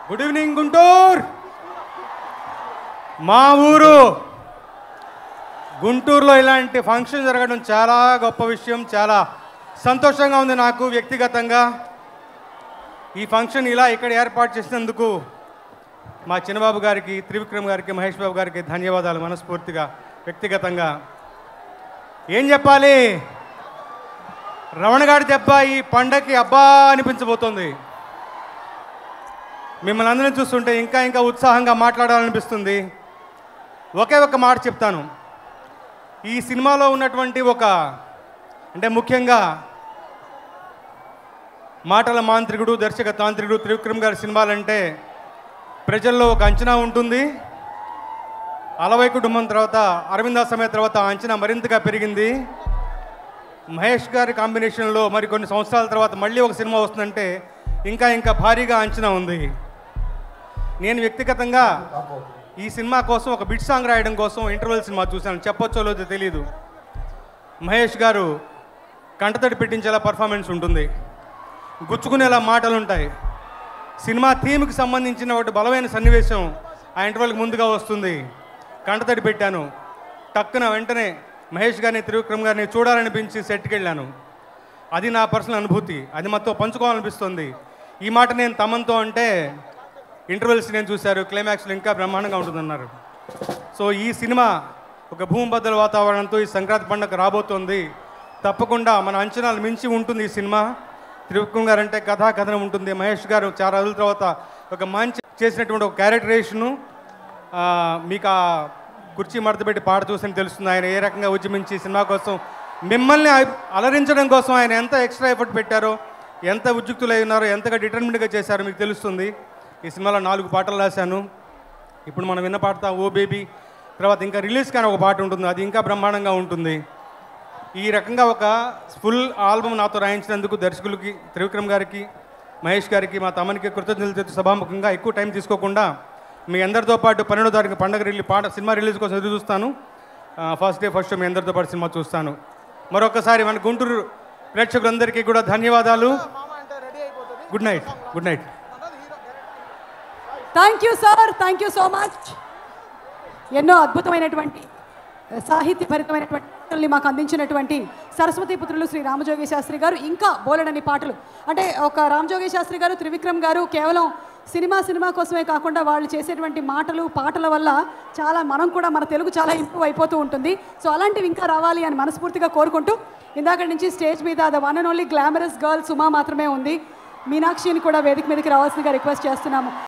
Good evening Guntur. మా ఊరు గుంటూరులో ఇలాంటి ఫంక్షన్ జరగడం చాలా గొప్ప విషయం. చాలా సంతోషంగా ఉంది నాకు వ్యక్తిగతంగా. ఈ ఫంక్షన్ ఇలా ఇక్కడ ఏర్పాటు చేసినందుకు మా చిన్నబాబు గారికి, త్రివిక్రమ్ గారికి, మహేష్ బాబు గారికి ధన్యవాదాలు మనస్ఫూర్తిగా వ్యక్తిగతంగా. ఏం చెప్పాలి, రమణ గారి దెబ్బ ఈ పండగకి అబ్బా అనిపించబోతోంది. మిమ్మల్ని అందరినీ చూస్తుంటే ఇంకా ఇంకా ఉత్సాహంగా మాట్లాడాలనిపిస్తుంది. ఒకే ఒక మాట చెప్తాను. ఈ సినిమాలో ఉన్నటువంటి అంటే ముఖ్యంగా మాటల మాంత్రికుడు, దర్శక తాంత్రికుడు త్రివిక్రమ్ గారి సినిమాలంటే ప్రజల్లో ఒక అంచనా ఉంటుంది. అలవై కుటుంబం తర్వాత, అరవింద సమయ తర్వాత ఆ అంచనా మరింతగా పెరిగింది. మహేష్ గారి కాంబినేషన్లో మరి కొన్ని సంవత్సరాల తర్వాత మళ్ళీ ఒక సినిమా వస్తుందంటే ఇంకా ఇంకా భారీగా అంచనా ఉంది. నేను వ్యక్తిగతంగా ఈ సినిమా కోసం ఒక బిట్ సాంగ్ రాయడం కోసం ఇంటర్వెల్ సినిమా చూశాను. చెప్పొచ్చో లేదో తెలియదు. మహేష్ గారు కంటతడి పెట్టించేలా పర్ఫార్మెన్స్ ఉంటుంది, గుచ్చుకునేలా మాటలు ఉంటాయి. సినిమా థీమ్కి సంబంధించిన ఒకటి బలమైన సన్నివేశం ఆ ఇంటర్వెల్కి ముందుగా వస్తుంది. కంటతడి పెట్టాను. టక్కున వెంటనే మహేష్ గారిని, త్రివిక్రమ్ గారిని చూడాలనిపించి సెట్కి వెళ్ళాను. అది నా పర్సనల్ అనుభూతి. అది మాతో పంచుకోవాలనిపిస్తుంది. ఈ మాట నేను తమన్తో అంటే ఇంటర్వెల్స్ నేను చూశారు, క్లైమాక్స్లో ఇంకా బ్రహ్మాండంగా ఉంటుందన్నారు. సో ఈ సినిమా ఒక భూమిబద్దల వాతావరణంతో ఈ సంక్రాంతి పండుగ రాబోతోంది. తప్పకుండా మన అంచనాలు మించి ఉంటుంది ఈ సినిమా. త్రివిక్రమ్ గారు అంటే కథనం ఉంటుంది. మహేష్ గారు చాలా రోజుల తర్వాత ఒక మంచి చేసినటువంటి ఒక క్యారెక్టరేషను. మీకు ఆ కుర్చీ మడతపెట్టి పాట చూసి తెలుస్తుంది ఆయన ఏ రకంగా ఉద్యమించి సినిమా కోసం మిమ్మల్ని అలరించడం కోసం ఆయన ఎంత ఎక్స్ట్రా ఎఫర్ట్ పెట్టారో, ఎంత ఉద్యుక్తులై ఉన్నారో, ఎంతగా డిటర్మిన్డ్గా చేశారో మీకు తెలుస్తుంది. ఈ సినిమాలో 4 పాటలు రాశాను. ఇప్పుడు మనం విన్న పాట ఓ బేబీ, తర్వాత ఇంకా రిలీజ్ కానీ ఒక పాట ఉంటుంది, అది ఇంకా బ్రహ్మాండంగా ఉంటుంది. ఈ రకంగా ఒక ఫుల్ ఆల్బమ్ నాతో రాయించినందుకు దర్శకులకి, త్రివిక్రమ్ గారికి, మహేష్ గారికి, మా తమనికి కృతజ్ఞతలు చెప్తూ సభాముఖంగా ఎక్కువ టైం తీసుకోకుండా మీ అందరితో పాటు 12వ తారీఖు పండుగ సినిమా రిలీజ్ కోసం ఎదురు చూస్తాను. First day first show me అందరితో పాటు సినిమా చూస్తాను. మరొకసారి మన గుంటూరు ప్రేక్షకులందరికీ కూడా ధన్యవాదాలు. Good night. Good night. Thank you sir, thank you so much. ఎన్నో అద్భుతమైనటువంటి సాహిత్యభరితమైనటువంటి పాటల్ని మాకు అందించినటువంటి సరస్వతి పుత్రులు శ్రీ రామజోగి శాస్త్రి గారు, ఇంకా బోలెడని పాటలు. అంటే ఒక రామజోగి శాస్త్రి గారు, త్రివిక్రమ్ గారు కేవలం సినిమా కోసమే కాకుండా వాళ్ళు చేసేటువంటి మాటలు, పాటల వల్ల చాలా మన తెలుగు చాలా ఇంప్రూవ్ అయిపోతూ ఉంటుంది. సో అలాంటివి ఇంకా రావాలి అని మనస్ఫూర్తిగా కోరుకుంటూ, ఇందాక నుంచి స్టేజ్ మీద the one and only glamorous girl Suma మాత్రమే ఉంది. మీనాక్షిని కూడా వేదిక మీదకి రావాల్సిందిగా రిక్వెస్ట్ చేస్తున్నాము.